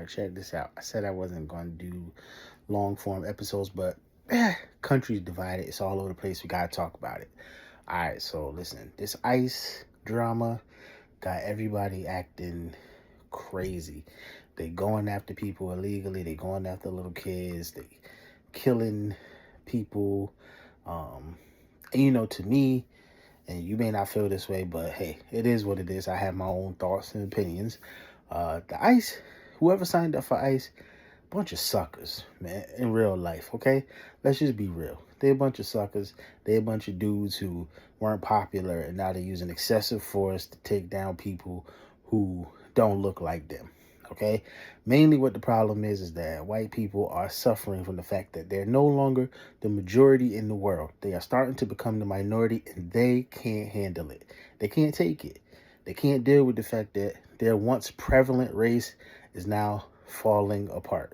check this out. I said I wasn't going to do long form episodes, but country's divided. It's all over the place. We got to talk about it. All right, so listen, this ICE drama got everybody acting crazy. They going after people illegally. They going after little kids. They killing people. And to me, and you may not feel this way, but hey, it is what it is. I have my own thoughts and opinions. The ICE, whoever signed up for ICE, bunch of suckers, man, in real life, okay? Let's just be real. They're a bunch of suckers. They're a bunch of dudes who weren't popular, and now they're using excessive force to take down people who don't look like them, okay? Mainly what the problem is that white people are suffering from the fact that they're no longer the majority in the world. They are starting to become the minority, and they can't handle it. They can't take it. They can't deal with the fact that their once prevalent race is now falling apart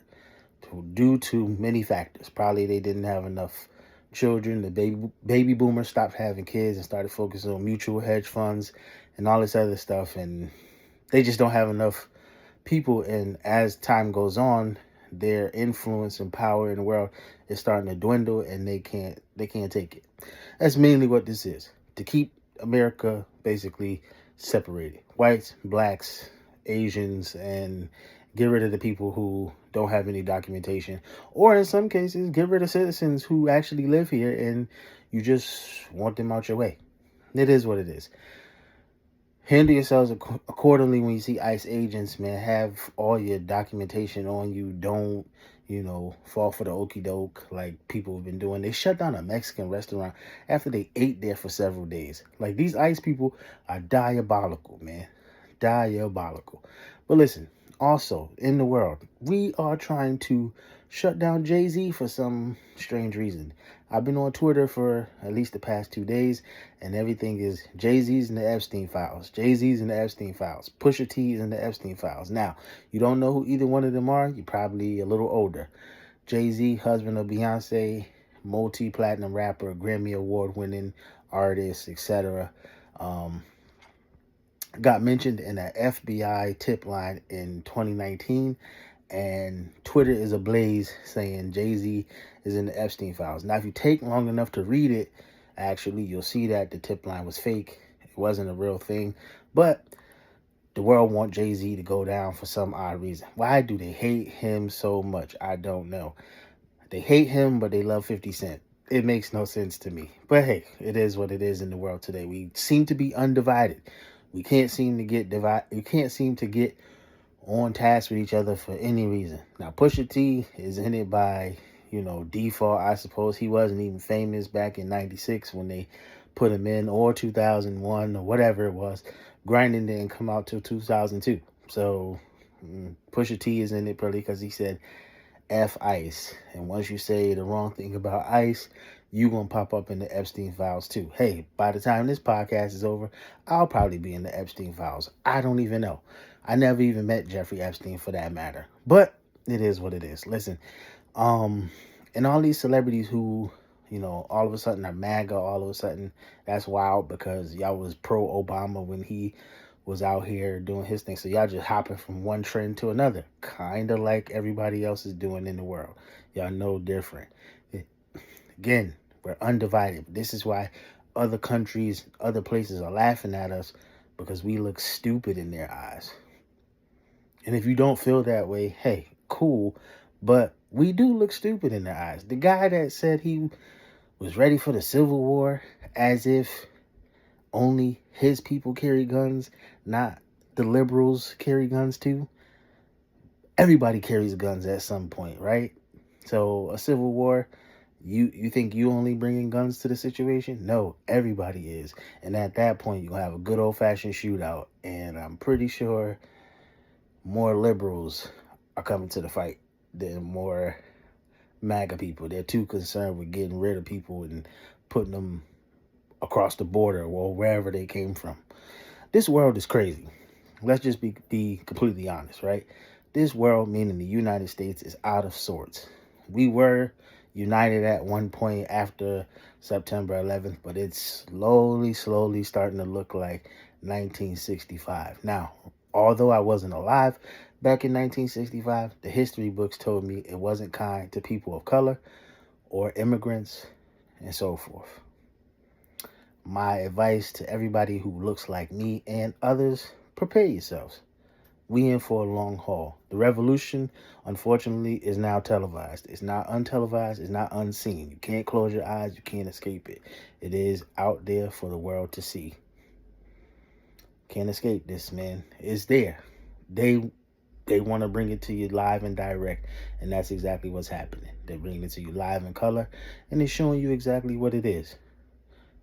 due to many factors. Probably they didn't have enough children. The baby boomers stopped having kids and started focusing on mutual hedge funds and all this other stuff, and they just don't have enough people. And as time goes on, their influence and power in the world is starting to dwindle, and they can't take it. That's mainly what this is, to keep America basically separated: whites, blacks, Asians, and get rid of the people who don't have any documentation, or in some cases get rid of citizens who actually live here and you just want them out your way. It is what it is. Handle yourselves accordingly when you see ICE agents, man. Have all your documentation on you. Don't, fall for the okie doke like people have been doing. They shut down a Mexican restaurant after they ate there for several days. Like, these ICE people are diabolical, man. Diabolical. But listen, also in the world, we are trying to shut down Jay-Z for some strange reason. I've been on Twitter for at least the past 2 days, and everything is Jay-Z's in the Epstein files. Jay-Z's in the Epstein files. Pusha T's in the Epstein files. Now, you don't know who either one of them are. You're probably a little older. Jay-Z, husband of Beyonce, multi-platinum rapper, Grammy Award-winning artist, etc. Got mentioned in an FBI tip line in 2019, and Twitter is ablaze saying Jay-Z is in the Epstein files. Now, if you take long enough to read it, actually, you'll see that the tip line was fake. It wasn't a real thing, but the world want Jay-Z to go down for some odd reason. Why do they hate him so much? I don't know. They hate him, but they love 50 Cent. It makes no sense to me. But hey, it is what it is in the world today. We seem to be undivided. We can't seem to get on task with each other for any reason. Now, Pusha T is in it by, default, I suppose. He wasn't even famous back in 96 when they put him in, or 2001, or whatever it was. Grinding didn't come out till 2002. So Pusha T is in it probably because he said F ICE. And once you say the wrong thing about ICE, you gonna pop up in the Epstein files too. Hey, by the time this podcast is over, I'll probably be in the Epstein files. I don't even know. I never even met Jeffrey Epstein for that matter. But it is what it is. Listen, and all these celebrities who, all of a sudden are MAGA, all of a sudden, that's wild because y'all was pro-Obama when he was out here doing his thing. So y'all just hopping from one trend to another, kind of like everybody else is doing in the world. Y'all know different. Again, we're undivided. This is why other countries, other places are laughing at us, because we look stupid in their eyes. And if you don't feel that way, hey, cool. But we do look stupid in their eyes. The guy that said he was ready for the Civil War, as if only his people carry guns, not the liberals carry guns too. Everybody carries guns at some point, right? So a Civil War, you think you only bringing guns to the situation? No, everybody is. And at that point, you're going to have a good old-fashioned shootout. And I'm pretty sure more liberals are coming to the fight than more MAGA people. They're too concerned with getting rid of people and putting them across the border or wherever they came from. This world is crazy. Let's just be completely honest, right? This world, meaning the United States, is out of sorts. We were united at one point after September 11th, but it's slowly starting to look like 1965. Now, although I wasn't alive Back in 1965, the history books told me it wasn't kind to people of color or immigrants and so forth. My advice to everybody who looks like me and others, prepare yourselves. We in for a long haul. The revolution, unfortunately, is now televised. It's not untelevised. It's not unseen. You can't close your eyes. You can't escape it. It is out there for the world to see. Can't escape this, man. It's there. They want to bring it to you live and direct, and that's exactly what's happening. They're bringing it to you live in color, and they're showing you exactly what it is.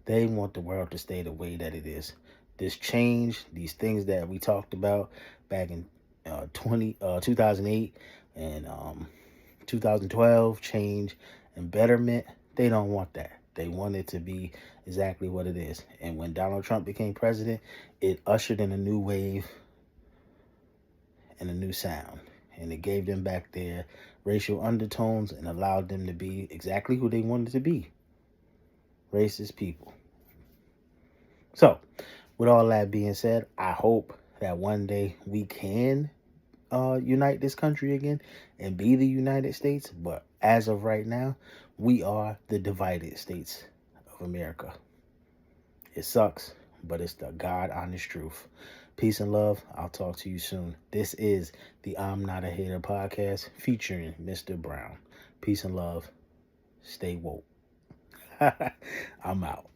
They want the world to stay the way that it is. This change, these things that we talked about back in 2008 and 2012, change and betterment, they don't want that. They want it to be exactly what it is. And when Donald Trump became president, it ushered in a new wave and a new sound. And it gave them back their racial undertones and allowed them to be exactly who they wanted to be. Racist people. So, with all that being said, I hope that one day we can unite this country again and be the United States. But as of right now, we are the divided states of America. It sucks, but it's the God honest truth. Peace and love. I'll talk to you soon. This is the I'm Not a Hater podcast featuring Mr. Brown. Peace and love. Stay woke. I'm out.